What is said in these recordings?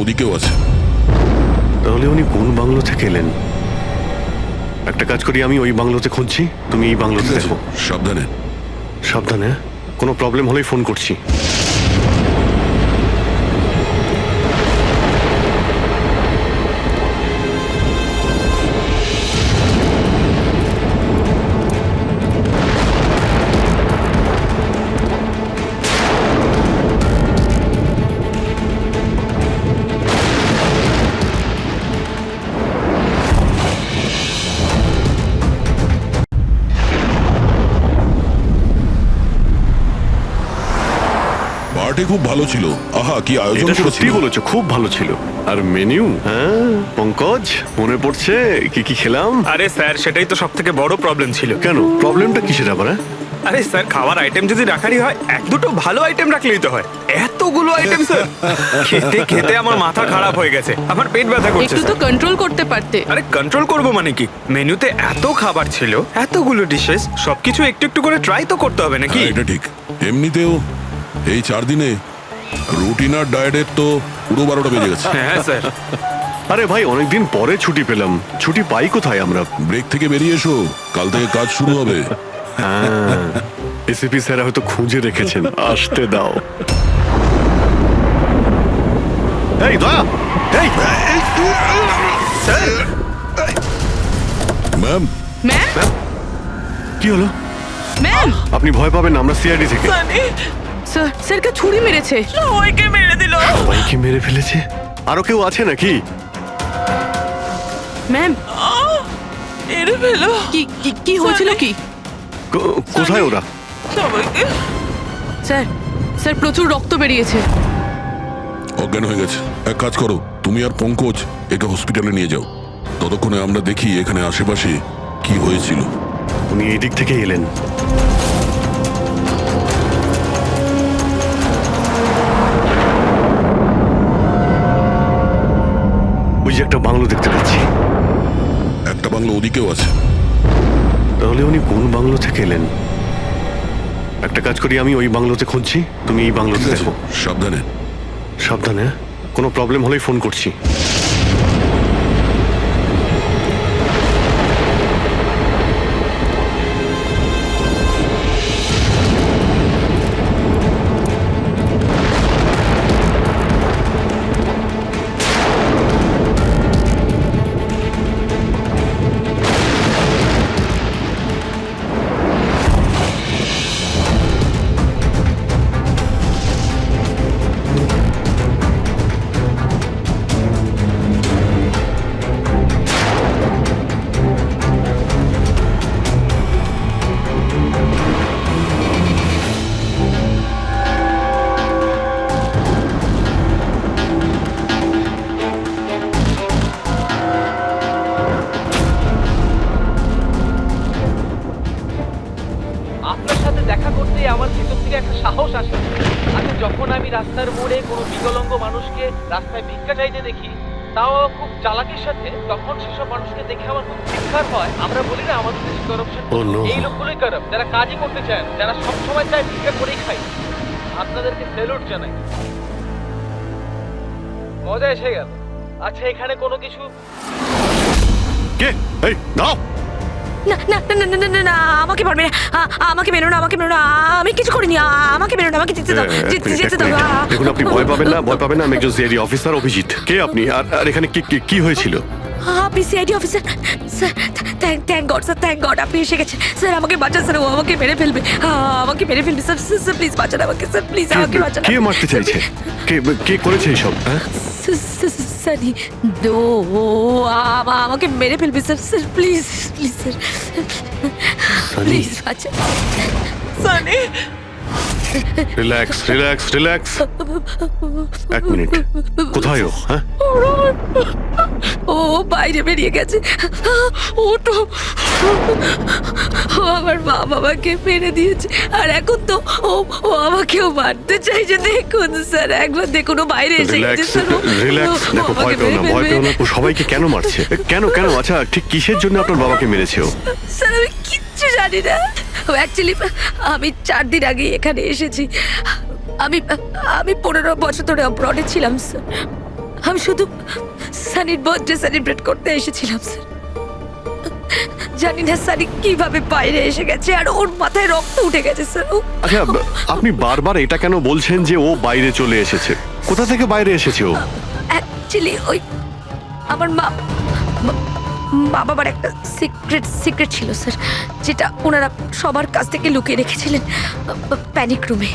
ওদিকেও আছে। তাহলে উনি কোন বাংলো থেকে এলেন? একটা কাজ করি, আমি ওই বাংলোতে খুঁজছি, তুমি এই বাংলোতে দেখো। সাবধানে। সাবধানে, কোনো প্রবলেম হলেই ফোন করছি। পার্টি খুব ভালো ছিল। আহা, কি আয়োজন এটা সত্যি করেছিল। বলেছো, খুব ভালো ছিল। আর মেনু, হ্যাঁ পঙ্কজ, মনে পড়ছে কি কি খেলাম? আরে স্যার, সেটাই তো সব থেকে বড় প্রবলেম ছিল। কেন, প্রবলেমটা কিসের আবার? আরে স্যার, খাওয়ার আইটেম যদি রাখারই হয়, এক দুটো ভালো আইটেম রাখলেই তো হয়। এতগুলো আইটেম স্যার, খেতে খেতে আমার মাথা খারাপ হয়ে গেছে, আমার পেট ব্যথা করছে একটু তো স্যার। কন্ট্রোল করতে পারতে। আরে কন্ট্রোল করবো মানে কি? মেনুতে এত খাবার ছিল, এতগুলো ডিশেস, সবকিছু একটু একটু করে ট্রাই তো করতে হবে নাকি? হ্যাঁ, এটা ঠিক। এমনিতেও এই 4 দিনে রুটিন আর ডায়েটের তো পুরো 12টা বেজে গেছে। হ্যাঁ স্যার। আরে ভাই, অনেকদিন পরে ছুটি পেলাম, ছুটি পাই কোথায় আমরা? ব্রেক থেকে বেরিয়ে এসো, কাল থেকে কাজ শুরু হবে। হ্যাঁ, এসিপি স্যার হয়তো খুঁজে রেখেছেন, আসতে দাও। এই দয়া, এই ম্যাম, ম্যাম, কি হলো? ম্যাম, আপনি ভয় পাবেন না, আমরা সিআইডি থেকে। স্যার, স্যারকে ছুরি মেরেছে। সবাইকে মেরে দিল। সবাইকে মেরে ফেলেছে? আরো কেউ আছে নাকি? ম্যাম, মেরে ফেলো কি কি কি হয়েছিল কি? কোথায় ওরা? সবাইকে। স্যার, স্যার প্রচুর রক্ত বেরিয়েছে। অজ্ঞান হয়ে গেছে। এক কাজ করো, তুমি আর পঙ্কজ একে হসপিটালে নিয়ে যাও। ততক্ষণে আমরা দেখি এখানে আশেপাশে কি হয়েছিল। উনি এই দিক থেকে এলেন। ওই যে একটা বাংলো দেখতে পাচ্ছি। একটা বাংলো ওদিকেও আছে। তাহলে উনি কোন বাংলো থেকে এলেন? একটা কাজ করি, আমি ওই বাংলোতে খুঁজছি, তুমি এই বাংলোতে দেখো। সাবধানে। সাবধানে, কোনো প্রবলেম হলেই ফোন করছি। আপনার সাথে দেখা করতেই আমার ভিতর থেকে একটা সাহস আসে। আচ্ছা, যখন আমি রাস্তার মোড়ে কোনো বিকলাঙ্গ মানুষকে রাস্তায় ভিক্ষা চাইতে দেখি, তাও খুব চালাকির সাথে, তখন সেসব মানুষকে দেখে আমার খুব ধিক্কার হয়। আমরা বলি না আমাদের দেশে করাপশন, Oh no! এই লোকগুলোই কারাপ্ট, যারা কাজই করতে চায় না, যারা সবসময় চায় ভিক্ষা করেই খায়। আপনাদেরকে স্যালুট জানাই, মজা এসে গেল। আচ্ছা, এখানে কোনো কিছু কে? এই দাও। না না না না না না না, আমাকে পারবে না, আমাকে মেরো না, আমাকে মেরো না, আমি কিছু করিনি, আমাকে মেরো না, আমাকে যেতে দাও, যেতে দাও। দেখুন, আপনি ভয় পাবেন না, ভয় পাবেন না। আমি একজন সিআইডি অফিসার, অভিজিৎ। কে আপনি? আর এখানে কি হয়েছিল? আপনি CID officer? Sir, thank god sir, thank god আপনি এসে গেছেন। স্যার আমাকে বাঁচান স্যার, ও আমাকে মেরে ফেলবে, আমাকে মেরে ফেলবে স্যার। স্যার প্লিজ বাঁচান আমাকে স্যার, প্লিজ আমাকে বাঁচান। কে মারতে চাইছে? কে করেছে এইসব? হ্যাঁ, স্যার, আমাকে মেরে ফেলবে স্যার। Sir please, please sir, please বাঁচান। Sunny, relax relax relax. এক মিনিট, কোথায় ও? হ্যাঁ, ও বাইরে বেরিয়ে গেছে। ওটো, ও আমার মা বাবাকে মেরে দিয়েছে, আর এখন তো ও আমাকেও মারতে চাইছে। দেখুন স্যার, একবার দেখুন, ও বাইরে এসে গেছে রিল্যাক্স স্যার। রিল্যাক্স। দেখো, ভয় পেও না, ভয় পেও না। ও সবাইকে কেন মারছে? কেন? আচ্ছা, ঠিক কিসের জন্য আপনার বাবাকে মেরেছে ও? স্যার আমি কিচ্ছু জানি না। অ্যাকচুয়ালি আমি 4 দিন আগে এখানে এসেছি। আমি 15 বছর ধরে অব্রডে ছিলাম স্যার। আমি শুধু সানির বার্থডে সেলিব্রেট করতে এসেছিলাম স্যার। জানি না সানি কিভাবে বাইরে এসে গেছে আর ওর মাথায় রক্ত উঠে গেছে স্যার। আচ্ছা, আপনি বারবার এটা কেন বলছেন যে ও বাইরে চলে এসেছে? কোথা থেকে বাইরে এসেছে ও? অ্যাকচুয়ালি ওই আমার মা বাবার একটা সিক্রেট ছিল স্যার, যেটা ওনারা সবার কাছ থেকে লুকিয়ে রেখেছিলেন প্যানিক রুমে।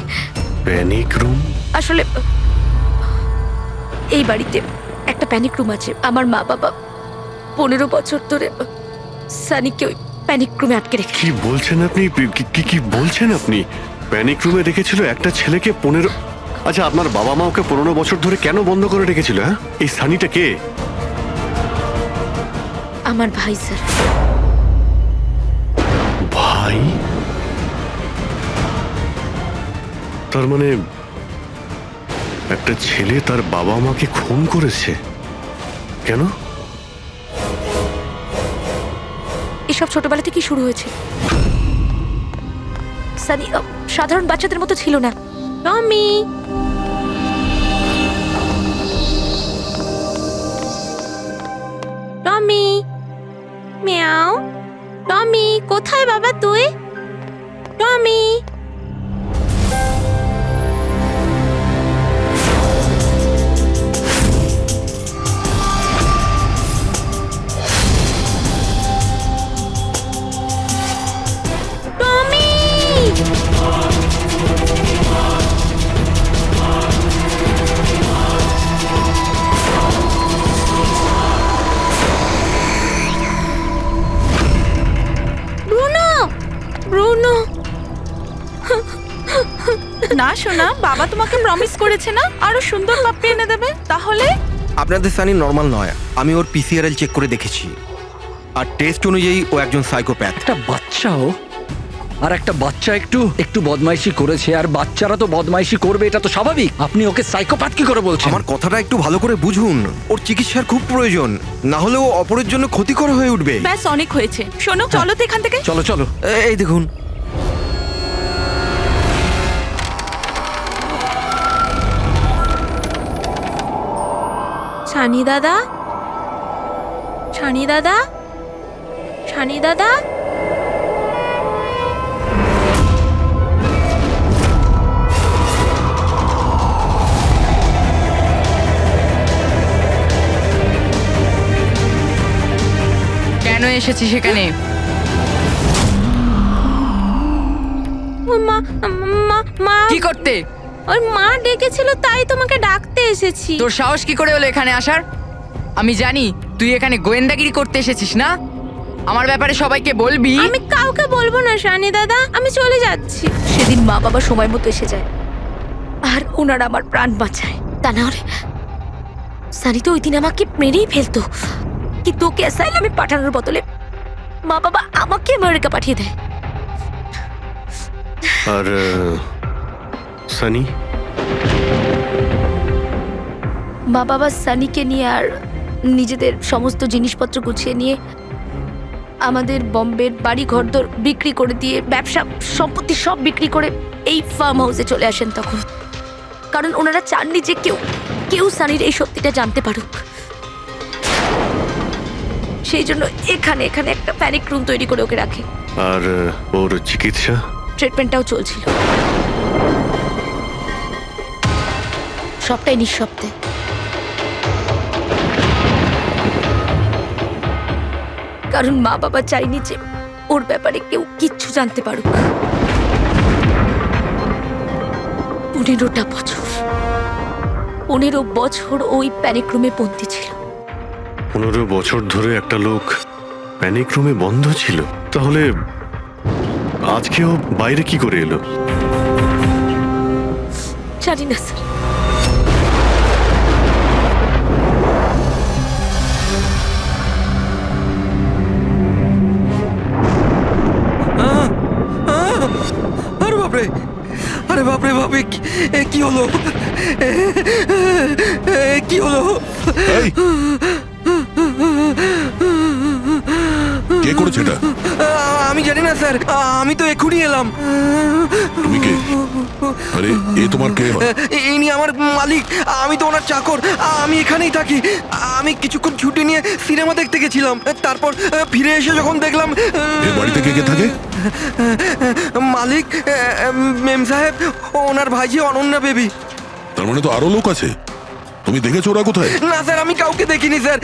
Panic room? আসলে এই বাড়িতে একটা প্যানিক রুম আছে। আমার মা বাবা 15 বছর ধরে সানিকে ওই প্যানিক রুমে আটকে রেখে। কি বলছেন আপনি? কি বলছেন আপনি? প্যানিক রুমে রেখেছিল একটা ছেলেকে 15? আচ্ছা, আপনার বাবা মা ওকে 15 বছর ধরে কেন বন্ধ করে রেখেছিল? হ্যাঁ, এই সানিটা কে? আমার ভাই স্যার। ভাই? তার মানে একটা ছেলে তার বাবা মাকে খুন করেছে? কেন? এসব ছোটবেলা থেকেই শুরু হয়েছে। সানি সাধারণ বাচ্চাদের মতো ছিল না। টমি, টমি, মিয়াও। টমি, কোথায় বাবা তুই? টমি। ব্রুনো, না শোনা, বাবা তোমাকে প্রমিস করেছে না আরো সুন্দর পাপ্পি এনে দেবে। তাহলে আপনাদের সানি নর্মাল নয়, আমি ওর পিসিআরএল চেক করে দেখেছি, আর টেস্ট অনুযায়ী ও একজন সাইকোপ্যাথ। একটা বাচ্চাও, আর একটা বাচ্চা একটু একটু বদমাইশি করেছে, আর বাচ্চারা তো বদমাইশি করবে, এটা তো স্বাভাবিক। আপনি ওকে সাইকোপ্যাথ কি করে বলছেন? আমার কথাটা একটু ভালো করে বুঝুন, ওর চিকিৎসার খুব প্রয়োজন, না হলে ও অপরের জন্য ক্ষতিকর হয়ে উঠবে। ব্যাস অনেক হয়েছে, শোনো চলো তো এখান থেকে। চলো চলো। এই দেখুন, ছানি দাদা, ছানি দাদা, ছানি দাদা। কেন এসেছি সেখানে? মা মা মা কি করতে? ওই মা ডেকেছিল, তাই তোমাকে ডাকতে এসেছি। তোর সাহস কি করে হলো এখানে আসার? আমি জানি তুই এখানে গোয়েন্দাগিরি করতে এসেছিস না। আমার ব্যাপারে সবাইকে বলবি। আমি কাউকে বলবো না শানি দাদা, আমি চলে যাচ্ছি। সেদিন মা বাবা সময় মতো এসে যায় আর ওনারা আমার প্রাণ বাঁচায়। তা না হলে সানি তো ওই দিন আমাকে মেরেই ফেলতো, কিন্তু ওকে অ্যাসাইলামে পাঠানোর বদলে মা বাবা আমাকে আমেরিকা পাঠিয়ে দেয়। আর সানি? মা বাবা সানিকে নিয়ে আর নিজেদের সমস্ত জিনিসপত্র গুছিয়ে নিয়ে আমাদের বম্বের বাড়ি ঘরদোর বিক্রি করে দিয়ে, ব্যবসা সম্পত্তি সব বিক্রি করে এই ফার্ম হাউসে চলে আসেন তখন। কারণ ওনারা চাননি যে কেউ সানির এই সত্যিটা জানতে পারুক। সেই জন্য এখানে একটা প্যানিক রুম তৈরি করে ওকে রাখে। আর ওর চিকিৎসা? ট্রিটমেন্টটাও চলছিল, সবটাই নিঃশব্দে। কারণ মা বাবা চাইনি যে ওর ব্যাপারে কেউ কিচ্ছু জানতে পারুক। 15 বছর ওই প্যানিক রুমে বন্দী ছিল। 15 বছর ধরে একটা লোক প্যানিক রুমে বন্ধ ছিল, তাহলে আজকেও বাইরে কি করে এলো? জানি না স্যার। আরে বাপরে, আরে বাপরে বাপরে, কি হলো? কি হলো? এই, কে করেছে এটা? আমি জানি না স্যার, আমি তো এক্ষুনি এলাম। তুমি কে? আরে এ তোমার কে হয়? ইনি আমার মালিক, আমি তো ওনার চাকর। আমি এখানেই থাকি। আমি কিছুক্ষণ ছুটি নিয়ে সিনেমা দেখতে গেছিলাম, তারপর ফিরে এসে যখন দেখলাম এ বাড়িতে কে কে থাকে? মালিক, মেম সাহেব, ওনার ভাইজি অনন্যা বেবি। তার মানে তো আরো লোক আছে। তুমি দেখেছো ওরা কোথায়? না স্যার, আমি কাউকে দেখিনি স্যার।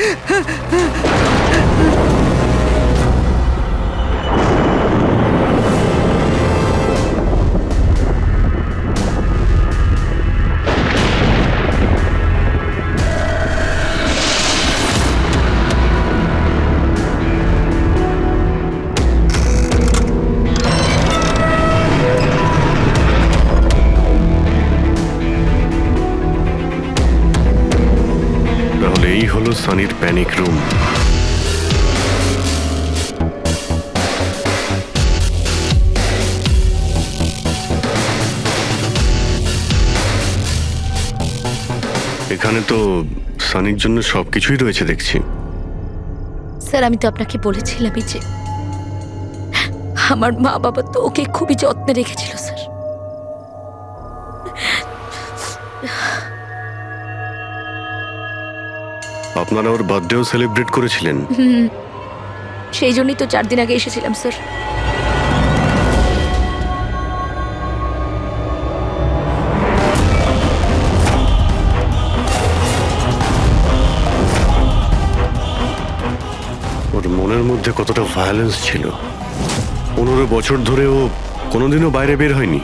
তাহলে এই হলো সানির প্যানিক রুম। এখানে তো সানির জন্য সবকিছুই রয়েছে দেখছি। স্যার, আমি তো আপনাকে বলেছিলামই যে আমার মা বাবা তো ওকে খুবই যত্নে রেখেছিল স্যার। আপনারা ওর বার্থডেও সেলিব্রেট করেছিলেন? সেই জন্যই তো 4 দিন আগে এসেছিলাম স্যার। ওর মনের মধ্যে কতটা ভায়োলেন্স ছিল। 15 বছর ধরে ও কোনোদিনও বাইরে বের হয়নি।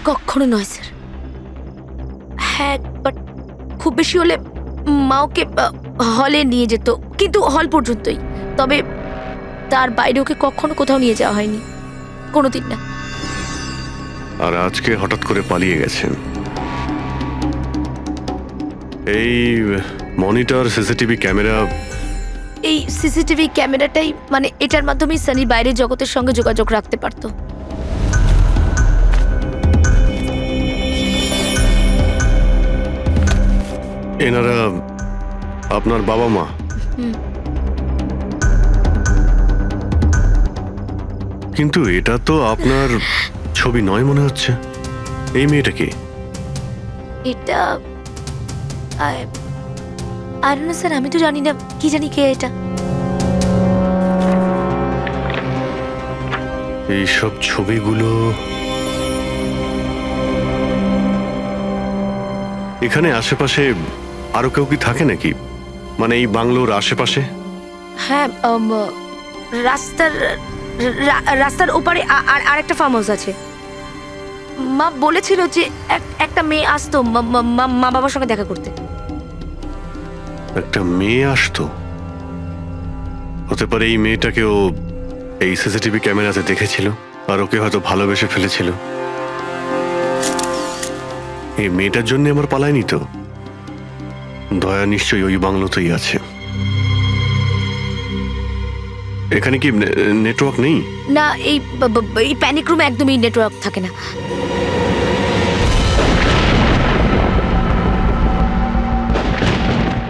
কখনো নয় স্যার। হ্যাঁ, বাট খুব বেশি হলে মা ওকে হলে নিয়ে যেত, কিন্তু হল পর্যন্তই। তবে তার বাইরে ওকে কখনো কোথাও নিয়ে যাওয়া হয়নি, কোনোদিন না। আর আজকে হঠাৎ করে পালিয়ে গেছেন। এই মনিটর, সিসিটিভি ক্যামেরা, এই সিসিটিভি ক্যামেরাটাই মানে এটার মাধ্যমেই সানি বাইরের জগতের সঙ্গে যোগাযোগ রাখতে পারতো। এনারা আপনার বাবা মা? কিন্তু এটা তো আপনার ছবি নয় মনে হচ্ছে। এই মেয়েটা কি? এটা আর না স্যার, আমি তো জানি না, কি জানি কে এটা। এইসব ছবিগুলো এখানে আশেপাশে আরো কেউ কি থাকে নাকি? মানে এই বাংলোর আশেপাশে? হ্যাঁ, রাস্তার ওপারে আর একটা ফার্ম হাউস আছে। মা বলেছিল যে একটা মেয়ে আসতো মা বাবার সঙ্গে দেখা করতে। একটা মেয়ে আসতো? হতে পারে এই মেয়েটাকেও এই সিসিটিভি ক্যামেরাতে দেখেছিল আর ওকে হয়তো ভালোবেসে ফেলেছিল। এই মেয়েটার জন্য আমার পালায়নি তো। দয়া নিশ্চয়ই ওই বাংলোতেই আছে। এখানে কি নেটওয়ার্ক নেই? না, এই প্যানিক রুমে একদমই নেটওয়ার্ক থাকে না।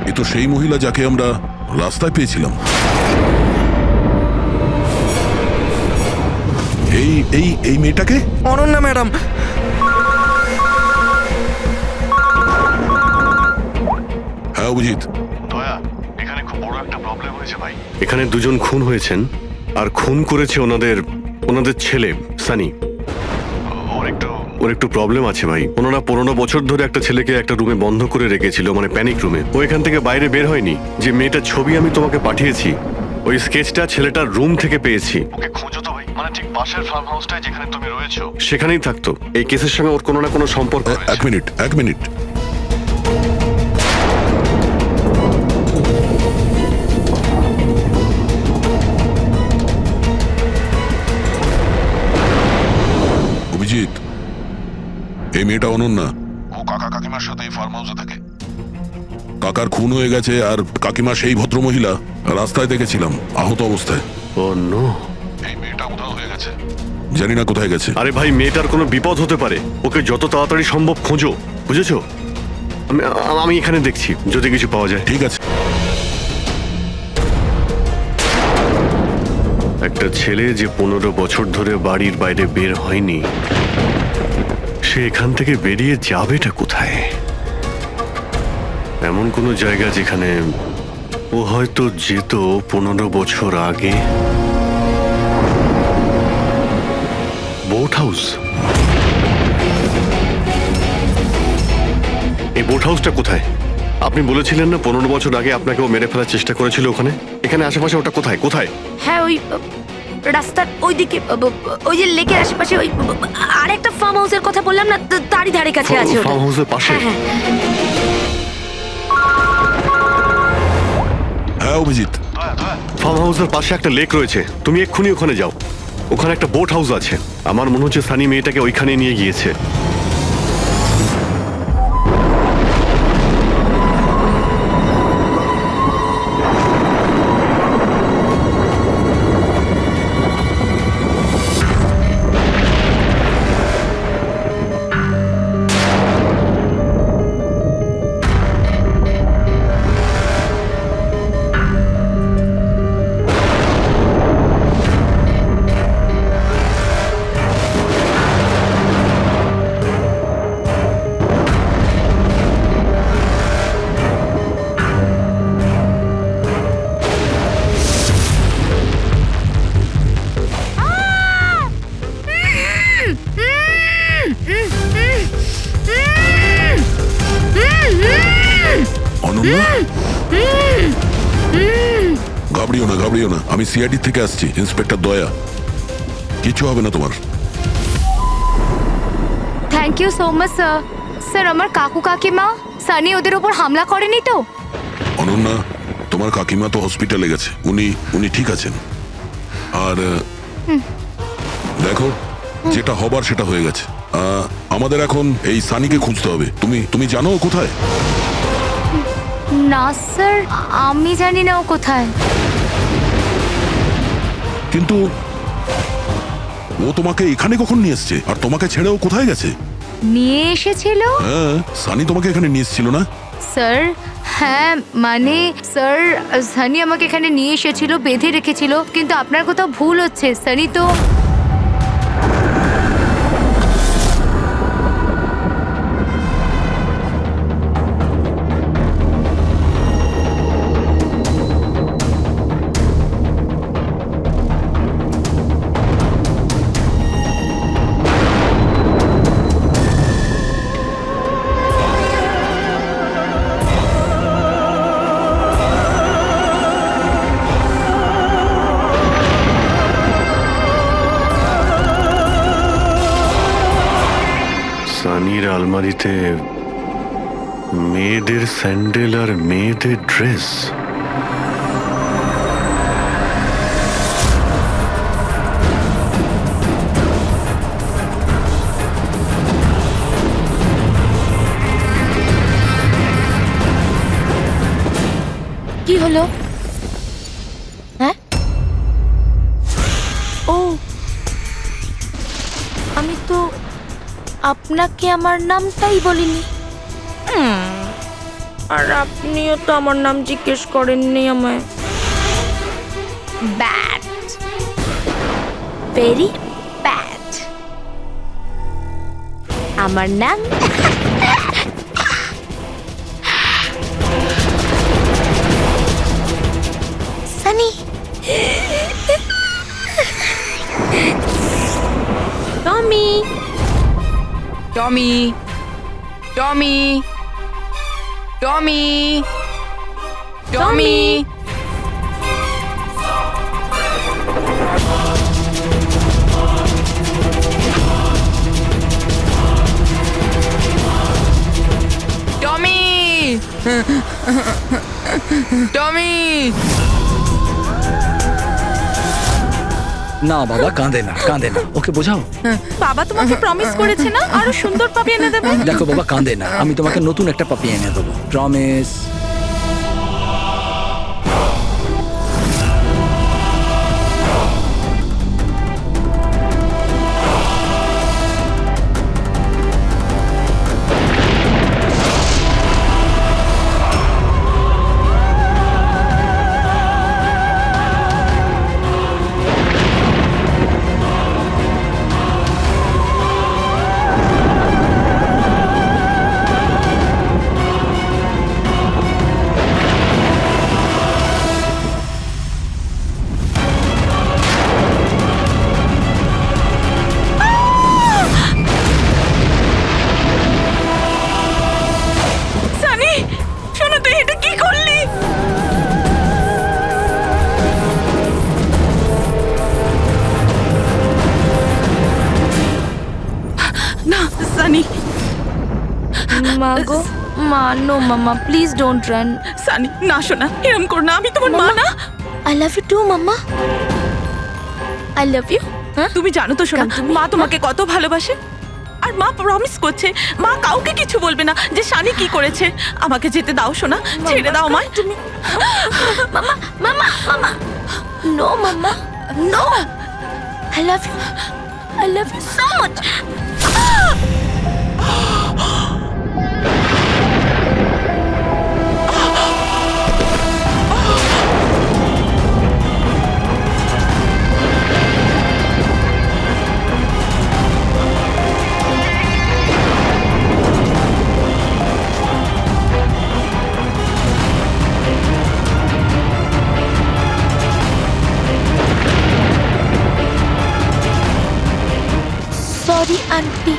এ তো সেই মহিলা যাকে আমরা রাস্তায় পেয়েছিলাম। এই এই এই মেয়েটাকে? অনন্যা ম্যাডাম। হ্যাঁ অভিজিৎ। দয়া, এখানে খুব বড় একটা প্রবলেম হয়েছে ভাই। এখানে দুজন খুন হয়েছেন আর খুন করেছে ওনাদের ছেলে সানি। ওর একটু প্রবলেম আছে ভাই। ওনারা 15 বছর ধরে একটা ছেলেকে একটা রুমে বন্ধ করে রেখেছিল, মানে প্যানিক রুমে। ও এখান থেকে বাইরে বের হয়নি। যে মেয়েটার ছবি আমি তোমাকে পাঠিয়েছি, ওই স্কেচটা ছেলেটার রুম থেকে পেয়েছি। ওকে খোঁজো তো ভাই, মানে ঠিক পাশের ফার্ম হাউসটায় যেখানে তুমি রয়েছো সেখানেই থাকতো। এই কেসের সঙ্গে ওর কোনো না কোনো সম্পর্ক রয়েছে। এক মিনিট। অভিজিৎ, এই মেয়েটা অনন্যা। ও কাকা কাকিমার সাথে ফার্ম হাউসে থাকে। কাকার খুন হয়ে গেছে আর কাকিমা সেই ভদ্র মহিলা রাস্তায় দেখেছিলাম আহত অবস্থায়। ও নো। এই মেয়েটা উধাও হয়ে গেছে, জানি না কোথায় গেছে। আরে ভাই, মেয়েটার কোনো বিপদ হতে পারে। ওকে যত তাড়াতাড়ি সম্ভব খোঁজো, বুঝেছো? আমি এখানে দেখছি যদি কিছু পাওয়া যায়। ঠিক আছে। একটা ছেলে যে 15 বছর ধরে বাড়ির বাইরে বের হয়নি, সে এখান থেকে বেরিয়ে যাবেটা কোথায়? এমন কোনো জায়গা যেখানে ও হয়তো যেত 15 বছর আগে। Boat house. এই বোট হাউসটা কোথায়? আপনি বলেছিলেন না 15 বছর আগে আপনাকে ও মেরে ফেলার চেষ্টা করেছিল ওখানে। এখানে আশেপাশে ওটা কোথায় কোথায়? হ্যাঁ, ওই রাস্তার ওইদিকে, ওই যে লেকের আশেপাশে, ওই আরেকটা ফার্ম হাউসের কথা বললাম না, তারই ধারে কাছে আছে ওটা। ফার্ম হাউসের পাশে? হ্যাঁ, হ্যাঁ। হ্যাঁ অভিজিৎ, ফার্ম হাউসের পাশে একটা লেক রয়েছে, তুমি এক্ষুনি ওখানে যাও। ওখানে একটা বোট হাউস আছে। আমার মনে হচ্ছে সানি মেয়েটাকে ওইখানে নিয়ে গিয়েছে। অনন্যা, ঘাবড়িও না, আমি সিআইডি থেকে আসছি, ইন্সপেক্টর দয়া। কিছু হবে না তোমার। Thank you so much sir. Sir, আমার কাকু কাকিমা সানি ওদের উপর হামলা করেনি তো? অনন্যা, তোমার কাকিমা তো হসপিটালে গেছে, উনি ঠিক আছেন। আর দেখো, যেটা হবার সেটা হয়ে গেছে। আমাদের এখন এই সানিকে খুঁজতে হবে। তুমি জানো ও কোথায়? না স্যার, আমি জানি না ও কোথায়। কিন্তু ও তোমাকে এখানে কখন নিয়ে এসছে? আর তোমাকে ছেড়ে ও কোথায় গেছে? নিয়ে এসেছিল? হ্যাঁ, সানি তোমাকে এখানে নিয়ে এসেছিল না? স্যার, হ্যাঁ মানে স্যার, সানি আমাকে এখানে নিয়ে এসেছিল, বেঁধে রেখেছিল। কিন্তু আপনার কোথাও ভুল হচ্ছে, সানি তো সানির আলমারিতে মেয়েদের স্যান্ডেল আর মেয়েদের ড্রেস। কি হলো? হ্যাঁ, ও, আমি তো আপনাকে আমার নামটাই বলিনি। আর আপনিও তো আমার নাম জিজ্ঞেস করেননি আমায়। Bad, very bad. আমার নাম সানি। টমি, টমি, টমি, টমি, টমি। টমি, টমি। না বাবা, কাঁদে না, ওকে বোঝাও। বাবা তোমাকে প্রমিস করেছে না আরো সুন্দর পাপি এনে দেবে? দেখো বাবা, কাঁদে না, আমি তোমাকে নতুন একটা পাপি এনে দেবো, প্রমিস। মা গো মা, no mamma, please don't run. Sunny না শোনা, এরম কর না, আমি তোমার মা না। I love you too mamma, I love you. হ্যাঁ, তুমি জানো তো শোনা, তুমি- মা তোমাকে কত ভালোবাসে। আর মা প্রমিস করছে মা কাউকে কিছু বলবে না যে সানি কি করেছে। আমাকে যেতে দাও শোনা, ছেড়ে দাও আমায়। তুমি mamma mamma mamma, no mamma, no, I love you so much. Sorry aunty.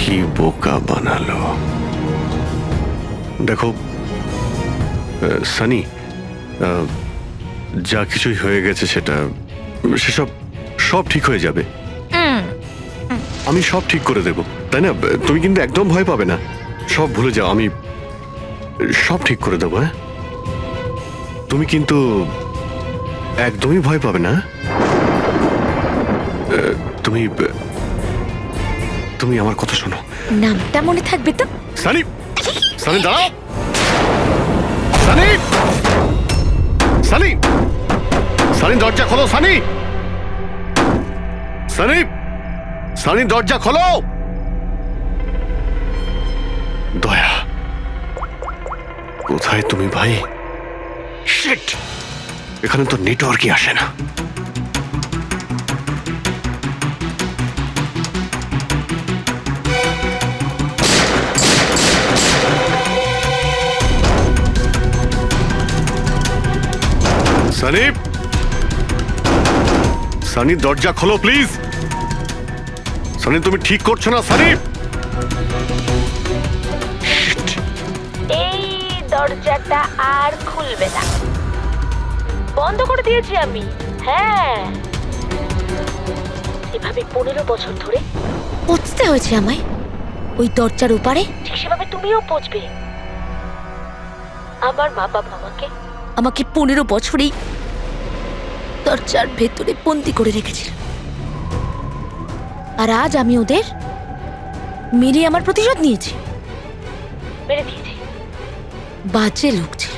কি বোকা বানালো। দেখো সানি, যা কিছুই হয়ে গেছে সেসব সব ঠিক হয়ে যাবে। আমি সব ঠিক করে দেব, তাই না? তুমি কিন্তু একদম ভয় পাবে না, সব ভুলে যাও, আমি সব ঠিক করে দেবো। হ্যাঁ, তুমি কিন্তু একদমই ভয় পাবে না। তুমি তুমি আমার কথা শোনো। নামটা মনে থাকবে তো? সানি, সানি দাঁড়াও। সানি, সানি, সানি দরজা খোলো। সানি, সানি, সানি দরজা খোলো। দয়া, কোথায় তুমি ভাই? শিট, এখানে তো নেটওয়ার্কই আসে না। সানি, সানি দরজা খোলো প্লিজ। সানি তুমি ঠিক করছো না সানি। এই দরজাটা আর খুলবে না, বন্ধ করে দিয়েছি আমি। হ্যাঁ, এভাবে 15 বছর ধরে পৌঁছতে হয়েছে আমায় ওই দরজার ওপারে, ঠিক সেভাবে তুমিও পৌঁছবে। আমার মা বাবা আমাকে 15 বছরেই দরজার ভেতরে বন্দি করে রেখেছিল, আর আজ আমি ওদের মেরে আমার প্রতিশোধ নিয়েছি, মেরে দিয়েছি। বাজে লোক ছিল,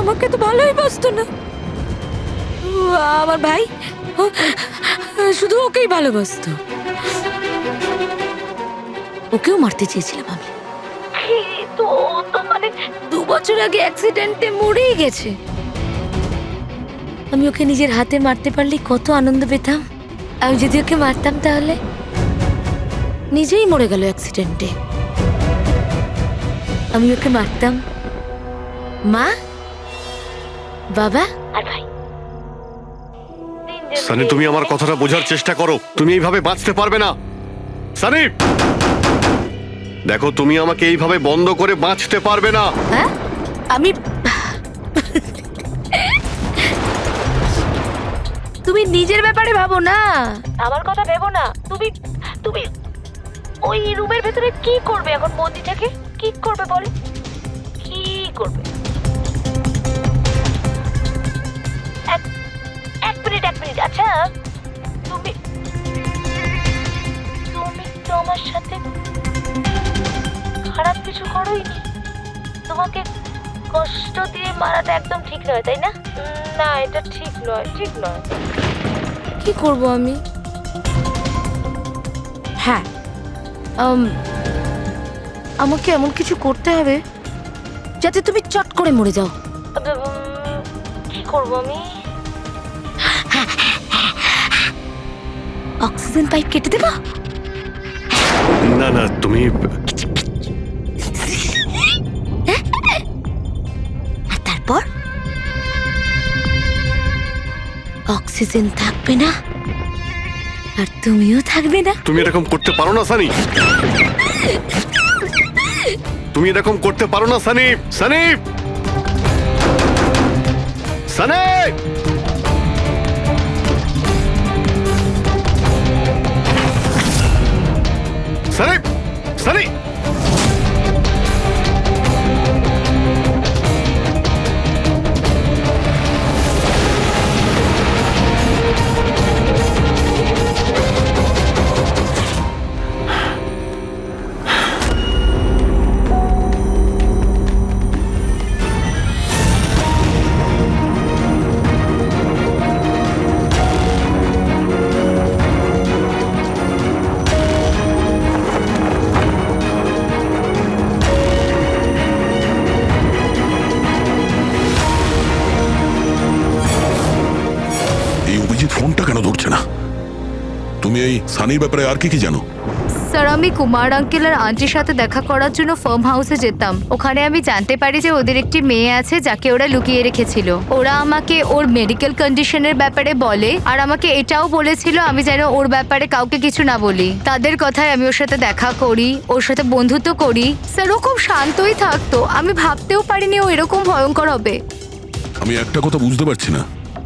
আমাকে তো ভালোই বাসতো না। আমার ভাই শুধু ওকেই ভালোবাসতো, ওকেও মারতে চেয়েছিলাম আমি, তো মানে 2 বছর আগে অ্যাক্সিডেন্টে মরেই গেছে। আমি ওকে নিজের হাতে মারতে পারলে কত আনন্দ পেতাম। আমি যদি ওকে মারতাম তাহলে নিজেই মরে গেল অ্যাক্সিডেন্টে। আমি ওকে মারতাম, মা, বাবা আর ভাই। সানি তুমি আমার কথাটা বোঝার চেষ্টা করো, তুমি এইভাবে বাঁচতে পারবে না। সানি দেখো, তুমি আমাকে এইভাবে বন্ধ করে বাঁচতে পারবে না। হ্যাঁ, আমি তুমি নিজের ব্যাপারে ভাবো না, আমার কথা ভেবো না। তুমি তুমি ওই রুমের ভেতরে কি করবে এখন? বন্দিটাকে কি করবে বলো, কি করবে? এক মিনিট। আচ্ছা, তুমি তো আমার সাথে খারাপ কিছু করোইনি। তোমাকে কষ্ট দিয়ে মারাটা একদম ঠিক নয়, তাই না? না, এটা ঠিক নয়। কি করব আমি? হ্যাঁ, আমাকে এমন কিছু করতে হবে যাতে তুমি চট করে মরে যাও। কি করব আমি? অক্সিজেন পাইপ কেটে দেবো? না না, তুমি আর তারপর অক্সিজেন থাকবে না, আর তুমিও থাকবে না। তুমি এরকম করতে পারো না সানি, তুমি এরকম করতে পারো না সানি। সানি, সানি, সানি, সানি। এই অভিজিৎ ফোনটা কেন ধরছে না? তুমি এই সানির ব্যাপারে আর কি কি জানো? স্যার, আমি কুমার আঙ্কেল আর আন্টির সাথে দেখা করার জন্য ফার্ম হাউসে যেতাম। ওখানে আমি জানতে পারি যে ওদের একটি মেয়ে আছে যাকে ওরা লুকিয়ে রেখেছিল। ওরা আমাকে ওর মেডিকেল কন্ডিশনের ব্যাপারে বলে আর আমাকে এটাও বলেছিল আমি যেন ওর ব্যাপারে কাউকে কিছু না বলি। তাদের কথায় আমি ওর সাথে দেখা করি, ওর সাথে বন্ধুত্ব করি। স্যার, ও খুব শান্তই থাকতো। আমি ভাবতেও পারিনি ও এরকম ভয়ঙ্কর হবে। আমি একটা কথা বুঝতে পারছি না,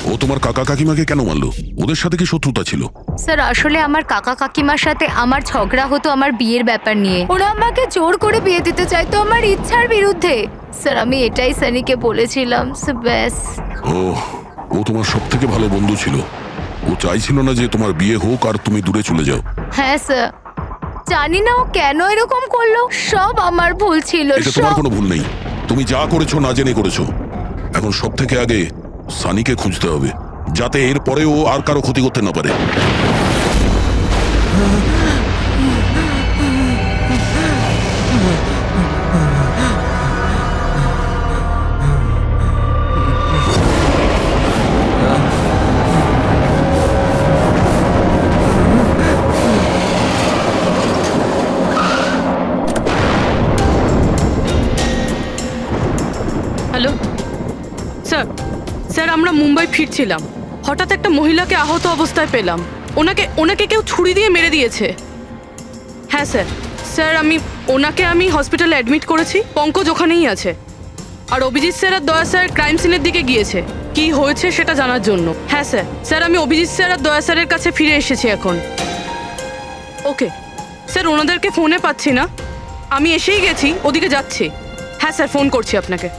ও তোমার কাকা কাকিমাকে কেন মারলো? ওদের সাথে কি শত্রুতা ছিল? স্যার, আসলে আমার কাকা কাকিমার সাথে আমার ঝগড়া হতো আমার বিয়ের ব্যাপার নিয়ে। ওরা আমাকে জোর করে বিয়ে দিতে চাইতো আমার ইচ্ছার বিরুদ্ধে। স্যার, আমি এটাই সানিকে বলেছিলাম। ব্যাস। ও তোমার সব থেকে ভালো বন্ধু ছিল। ও চাইছিল না যে তোমার বিয়ে হোক আর তুমি দূরে চলে যাও। হ্যাঁ স্যার, জানি না ও কেন এরকম করলো। সব আমার ভুল ছিল। এটা তোমার কোনো ভুল নেই, তুমি যা করেছো না জেনে করেছো। এখন সব থেকে আগে সানিকে খুঁজতে হবে, যাতে এর পরে ও আর কারো ক্ষতি করতে না পারে। হ্যালো স্যার, স্যার আমরা মুম্বাই ফিরছিলাম, হঠাৎ একটা মহিলাকে আহত অবস্থায় পেলাম। ওনাকে ওনাকে কেউ ছুরি দিয়ে মেরে দিয়েছে। হ্যাঁ স্যার, স্যার ওনাকে হসপিটালে অ্যাডমিট করেছি। পঙ্কজ ওখানেই আছে। আর অভিজিৎ স্যার আর দয়া স্যার ক্রাইম সিনের দিকে গিয়েছে কি হয়েছে সেটা জানার জন্য। হ্যাঁ স্যার, স্যার আমি অভিজিৎ স্যার আর দয়া স্যারের কাছে ফিরে এসেছি এখন। ওকে স্যার, ওনাদেরকে ফোনে পাচ্ছি না। আমি এসেই গেছি, ওদিকে যাচ্ছি। হ্যাঁ স্যার, ফোন করছি আপনাকে।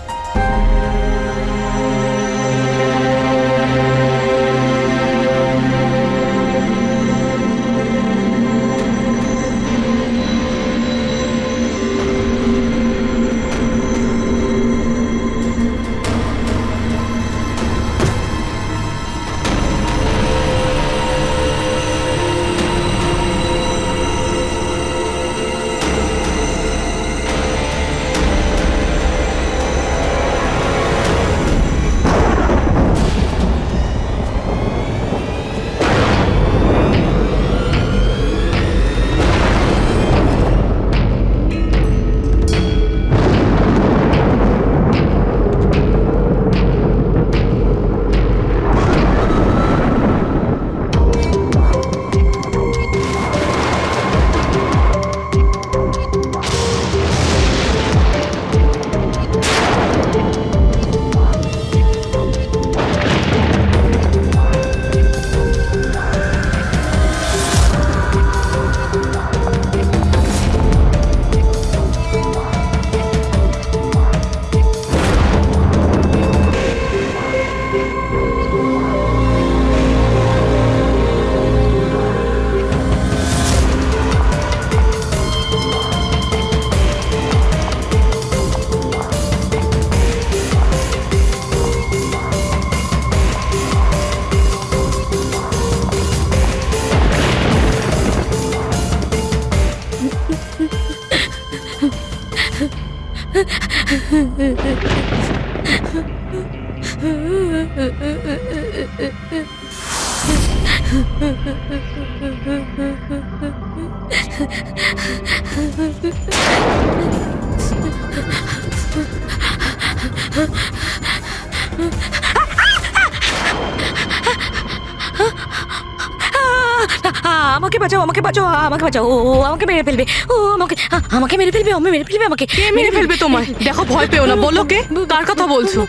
আমাকে বাঁচাও, আমাকে বাঁচাও, আমাকে বাঁচাও। ও আমাকে মেরে ফেলবে, ও আমাকে মেরে ফেলবে, মেরে ফেলবে আমাকে। কে মেরে ফেলবে তোমায়? দেখো, ভয় পেও না, বলো কে, কার কথা বলছো?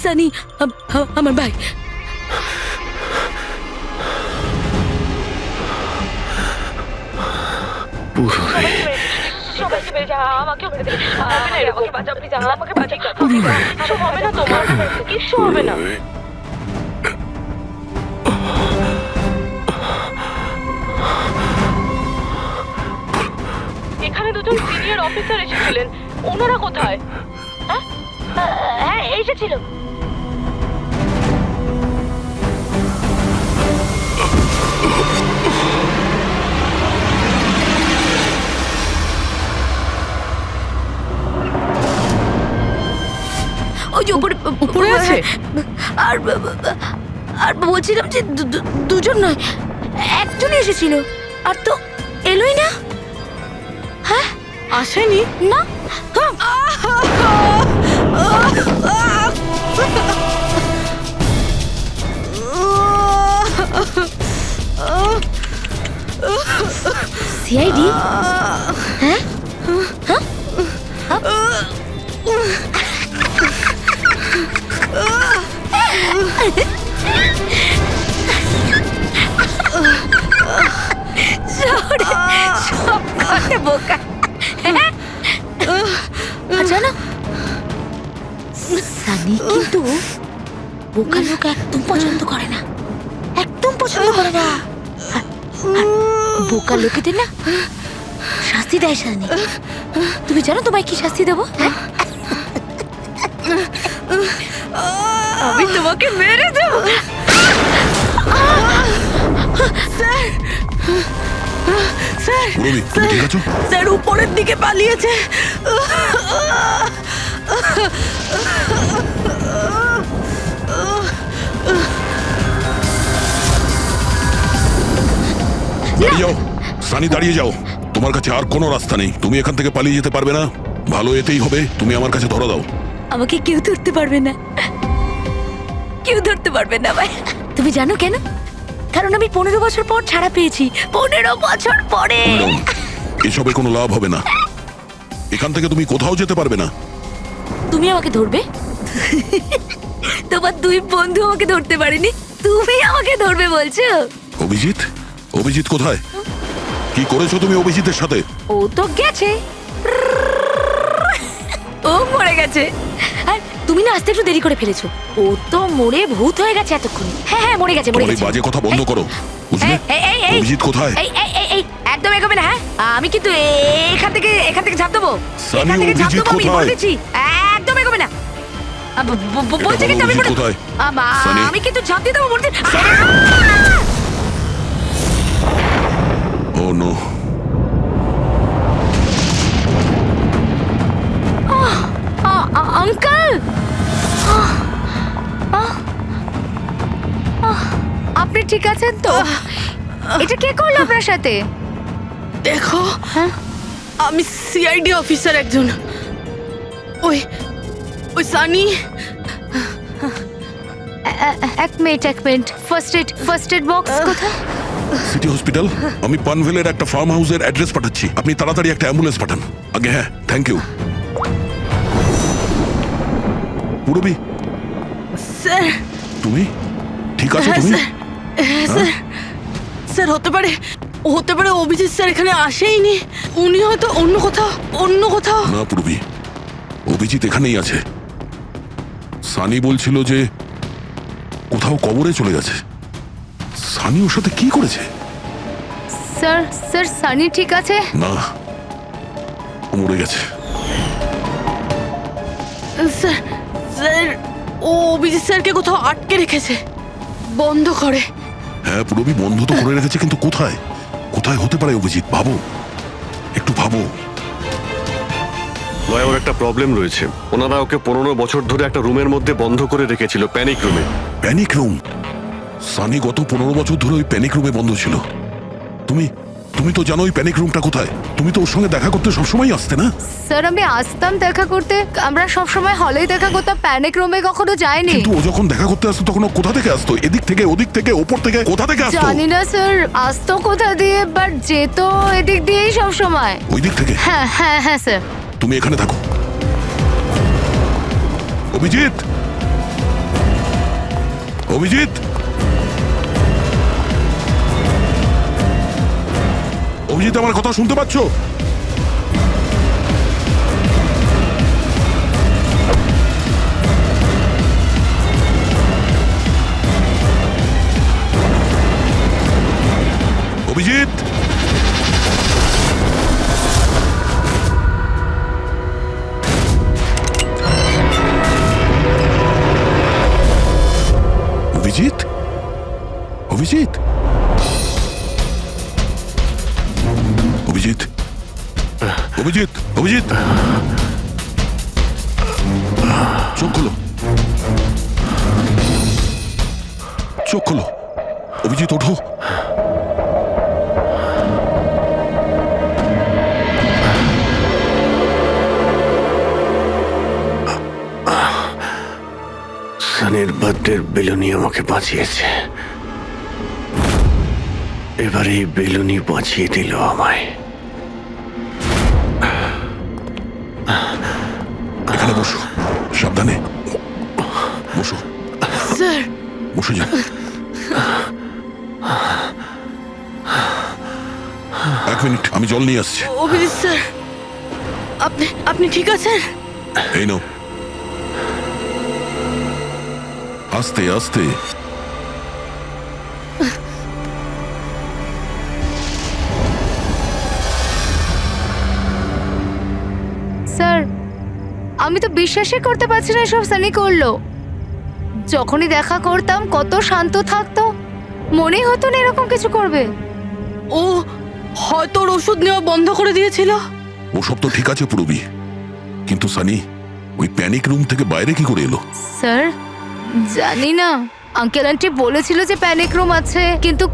সানি, আমার ভাই। এখানে দুজন সিনিয়র অফিসার এসেছিলেন, ওনারা কোথায়? হ্যাঁ, এসেছিল। ওই যে উপরে উপরে আছে? আর আর বলছিলাম যে দুজন নয়, একজনই এসেছিল, আর তো এলোই না। হ্যাঁ, আসেনি? না। সিআইডি? হ্যাঁ, সব কথা বোকা। আচ্ছা না, সানি কিন্তু বোকা লোক একদম পছন্দ করে না, একদম পছন্দ করে না। আর বোকা লোকেদের না শাস্তি দেয় সানি। তুমি জানো তোমায় কি শাস্তি দেবো? আমি তোমাকে মেরে দেবো। পুরবি, তুমি ঠিক আছো? স্যার উপরের দিকে পালিয়েছে। দাঁড়িয়ে যাও সানি, দাঁড়িয়ে যাও। তোমার কাছে আর কোনো রাস্তা নেই, তুমি এখান থেকে পালিয়ে যেতে পারবে না। ভালো এতেই হবে, তুমি আমার কাছে ধরা দাও। আমাকে কেউ ধরতে পারবে না, কেউ ধরতে পারবে না ভাই। তুমি জানো কেন? কারণ আমি 15 বছর পর ছাড়া পেয়েছি। 15 বছর পরে। এসবে কোনো লাভ হবে না, এখান থেকে তুমি কোথাও যেতে পারবে না। তুমি আমাকে ধরবে? তোমার দুই বন্ধু আমাকে ধরতে পারেনি, তুমি আমাকে ধরবে বলছো? অভিজিৎ, অভিজিৎ কোথায়? কি করেছো তুমি অভিজিতের সাথে? ও তো গেছে, ও মরে গেছে। আর তুমি না আসতে একটু দেরি করে ফেলেছো। ও তো মরে ভূত হয়ে গেছে এতক্ষণ। হ্যাঁ হ্যাঁ, মরে গেছে, মরে তোমার এই গেছে। বাজে কথা বন্ধ করো, বুঝলে? অভিজিৎ কোথায়? এই একদম এগোবে না। হ্যাঁ, আমি কিন্তু এখান থেকে ঝাঁপ দেবো। সানি, এখান থেকে ঝাঁপ অভিজিৎ দেবো, আমি কোথায়? বলে দিচ্ছি। একদম এগোবে না। বলছি কিন্তু আমি অভিজিৎ কোথায়? সানি। আমি কিন্তু ঝাঁপ দিয়ে দেবো বলছি। ও নো। আঙ্কেল, আপনি ঠিক আছেন তো? এটা কে করলো আপনার সাথে? দেখো, হ্যাঁ? আমি সিআইডি অফিসার একজন। ওই ওই সানি। এক মিনিট, ফার্স্ট এড বক্স কোথায়? City hospital. আমি পানভেলের একটা ফার্ম হাউসের অ্যাড্রেস পাঠাচ্ছি, আপনি তাড়াতাড়ি একটা অ্যাম্বুলেন্স পাঠান আগে। হ্যাঁ, থ্যাংক ইউ। Purabi, sir. তুমি ঠিক আছো? হ্যাঁ তুমি স্যার, হ্যাঁ স্যার। স্যার হতে পারে অভিজিৎ স্যার এখানে আসেইনি, উনি হয়তো অন্য কোথাও। না পুরবি, অভিজিৎ এখানেই আছে। সানি বলছিল যে কোথাও কবরে চলে গেছে। সানি ওর সাথে কি করেছে? স্যার সানি ঠিক আছে? না, ও মরে গেছে। স্যার ও অভিজিৎ স্যারকে কোথাও আটকে রেখেছে, বন্ধ করে। হ্যাঁ পুরবি, বন্ধ তো করে রেখেছে, কিন্তু কোথায়? কোথায় হতে পারে অভিজিৎ? ভাবো, একটু ভাবো। নয়, ওর একটা প্রবলেম রয়েছে। ওনারা ওকে 15 বছর ধরে একটা রুমের মধ্যে বন্ধ করে রেখেছিল, প্যানিক রুমে। Panic room? সানি গত 15 বছর ধরে ওই প্যানিক রুমে বন্ধ ছিল। তুমি তুমি তো জানো ওই প্যানিক রুমটা কোথায়। তুমি তো ওর সঙ্গে দেখা করতে সবসময় আসতে না? স্যার আমি আসতাম দেখা করতে, আমরা সবসময় হলেই দেখা করতাম, প্যানিক রুমে কখনো যাইনি। কিন্তু ও যখন দেখা করতে আসতো তখন ও কোথা থেকে আসতো? এদিক থেকে, ওদিক থেকে, ওপর থেকে, কোথা থেকে আসতো? জানি না স্যার, আসতো কোথা দিয়ে, বাট যেত এদিক দিয়েই সব সময়। ওই দিক থেকে? হ্যাঁ হ্যাঁ হ্যাঁ স্যার। তুমি এখানে থাকো। অভিজিৎ, অভিজিৎ, অভিজিৎ, আমার কথা শুনতে পাচ্ছ? অভিজিৎ, অভিজিৎ, অভিজিৎ, অভিজিৎ, অভিজিৎ, অভিজিৎ, চোখ খোলো, চোখ খোলো, অভিজিৎ ওঠো। সানির বার্থডের বেলুনি আমাকে বাঁচিয়েছে, এবার এই বেলুনি বাঁচিয়ে দিল আমায়। এখানে বসো, সাবধানে বসো, স্যার বসে যাও। এক মিনিট, আমি জল নিয়ে আসছি। অভিজিৎ স্যার, আপনি আপনি ঠিক আছেন? এই নাও, আস্তে আস্তে। স্যার আমি তো বিশ্বাসই করতে পারছি না এসব সানি করলো। যখনই দেখা করতাম কত শান্ত থাকতো, মনেই হতো না এরকম কিছু করবে। ও হয়তো ওর ওষুধ নেওয়া বন্ধ করে দিয়েছিল। ওসব তো ঠিক আছে পুরবি, কিন্তু সানি ওই প্যানিক রুম থেকে বাইরে কি করে এলো? স্যার জানি না, আঙ্কেল আন্টি বলেছিল যে প্যানিক রুম আছে, কিন্তু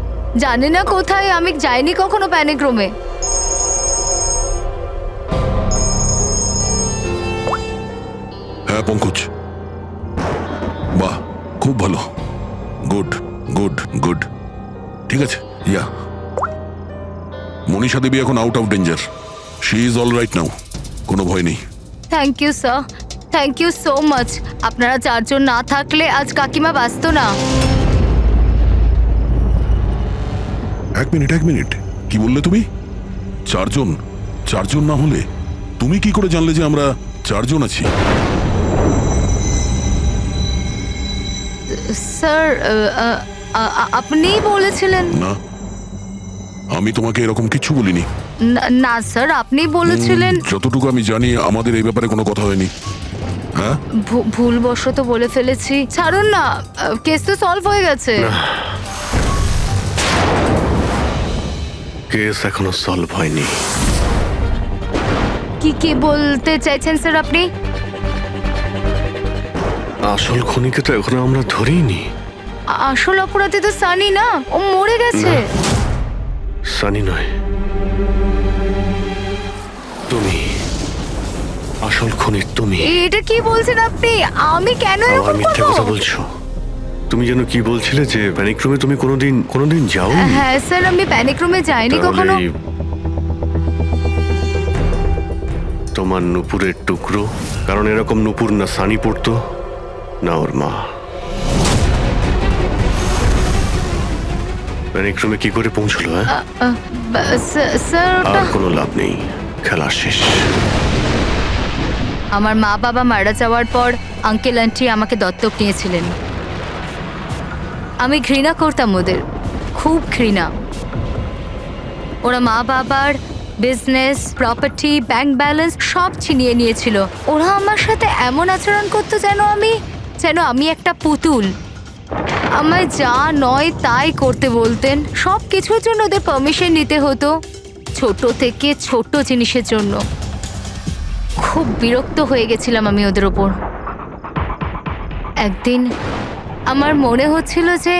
জানি না কোথায়, আমি যাইনি কখনো প্যানিক রুমে। হ্যাঁ পঙ্কজ, বাহ, খুব ভালো, গুড গুড গুড, ঠিক আছে। ইয়া, মনীষা দেবী এখন out of danger, she is all right now, কোনো ভয় নেই। Thank you sir, thank you so much. আপনারা চারজন না থাকলে আজ কাকিমা বাঁচতো না। এক মিনিট, এক মিনিট, কি বললে তুমি? চারজন? চারজন না হলে তুমি কি করে জানলে যে আমরা চারজন আছি? স্যার আপনিই বলেছিলেন। না, আমি তোমাকে এরকম কিছু বলিনি। না স্যার, আপনি বলেছিলেন। যতটুকু আমি জানি আমাদের এই ব্যাপারে কোনো কথা হয়নি। হ্যাঁ, ভুলবশত বলে ফেলেছি, ছাড়ুন না, কেস তো সলভ হয়ে গেছে। কেস এখনো সলভ হয়নি। কি বলতে চাইছেন স্যার আপনি? আসল খুনিকে তো এখনো আমরা ধরিনি। আসল অপরাধী তো সানি না, ও মরে গেছে। সানি নয়, তুমি আসল খুনি। তুমি এটা কি বলছেন আপনি? আমি কেন আবার এরকম মিথ্যে করব? কথা বলছো। তুমি যেন কি বলছিলে যে প্যানিক রুমে তুমি কোনোদিন যাও? হ্যাঁ স্যার, আমি প্যানিক রুমে যাইনি কখনো। তোমার নুপুরের টুকরো, কারণ এরকম নুপুর না সানি পড়তো না ওর মা। প্যানিক রুমে কি করে পৌঁছলো? স্যার ওটা আর কোনো লাভ নেই, খেলা শেষ। আমার মা বাবা মারা যাওয়ার পর আঙ্কেল আন্টি আমাকে দত্তক নিয়েছিলেন। আমি ঘৃণা করতাম ওদের, খুব ঘৃণা। ওরা মা বাবার বিজনেস, প্রপার্টি, ব্যাংক ব্যালেন্স সব ছিনিয়ে নিয়েছিল। ওরা আমার সাথে এমন আচরণ করতো যেন আমি একটা পুতুল। আমায় যা নয় তাই করতে বলতেন, সব কিছুর জন্য ওদের পারমিশন নিতে হতো, ছোট থেকে ছোট জিনিসের জন্য। খুব বিরক্ত হয়ে গেছিলাম আমি ওদের ওপর। একদিন আমার মনে হচ্ছিল যে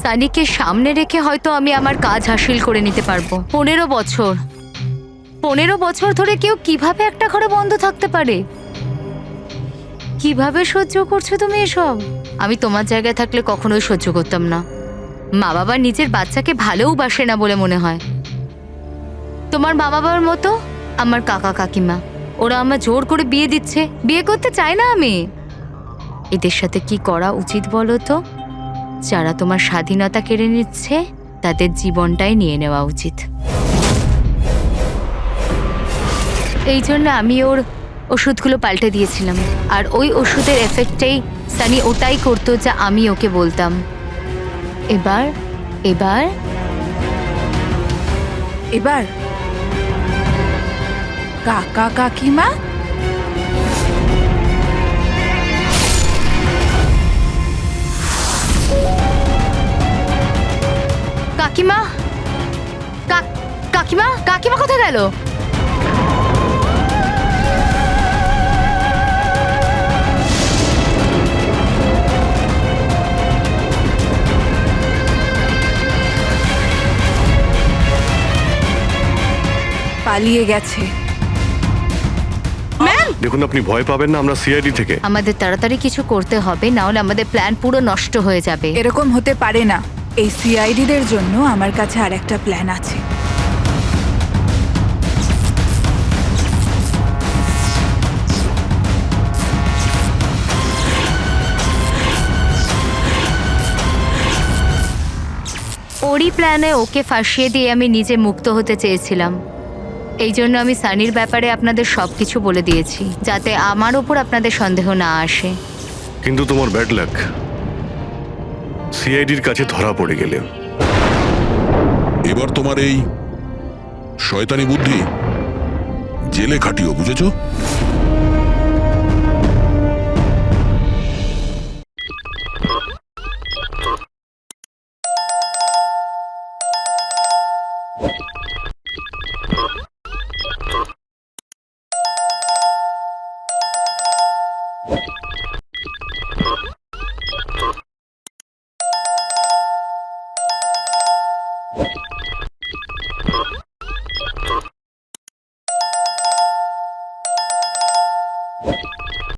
সানিকে সামনে রেখে হয়তো আমি আমার কাজ হাসিল করে নিতে পারবো। 15 বছর ধরে কেউ কিভাবে একটা ঘরে বন্ধ থাকতে পারে? কিভাবে সহ্য করছো তুমি এসব? আমি তোমার জায়গায় থাকলে কখনোই সহ্য করতাম না। মা বাবা নিজের বাচ্চাকে ভালোবাসে না বলে মনে হয়। তোমার মা বাবার মতো আমার কাকা কাকিমা, ওরা আমার জোর করে বিয়ে দিচ্ছে। বিয়ে করতে চাই না আমি। এদের সাথে কি করা উচিত বলো তো? যারা তোমার স্বাধীনতা কেড়ে নিচ্ছে তাদের জীবনটাই নিয়ে নেওয়া উচিত। এই জন্য আমি ওর ওষুধগুলো পাল্টে দিয়েছিলাম, আর ওই ওষুধের এফেক্টেই সানি ওটাই করতো যা আমি ওকে বলতাম। এবার এবার এবার কাকা কাকিমা কাকিমা, কাকিমা, কাকিমা কোথায় গেল? পালিয়ে গেছে। দেখুন, আপনি ভয় পাবেন না, আমরা সিআইডি থেকে। আমাদের তাড়াতাড়ি কিছু করতে হবে, না হলে আমাদের প্ল্যান পুরো নষ্ট হয়ে যাবে। এরকম হতে পারে না। এই সিআইডিদের জন্য আমার কাছে আর একটা প্ল্যান আছে। ওরই প্ল্যানে ওকে ফাঁসিয়ে দিয়ে আমি নিজে মুক্ত হতে চেয়েছিলাম। এই জন্য আমি সানির ব্যাপারে আপনাদের সবকিছু বলে দিয়েছি, যাতে আমার ওপর আপনাদের সন্দেহ না আসে। কিন্তু তোমার ব্যাড লাক, সিআইডির কাছে ধরা পড়ে গেলে। এবার তোমার এই শয়তানি বুদ্ধি জেলে খাটিও, বুঝেছো?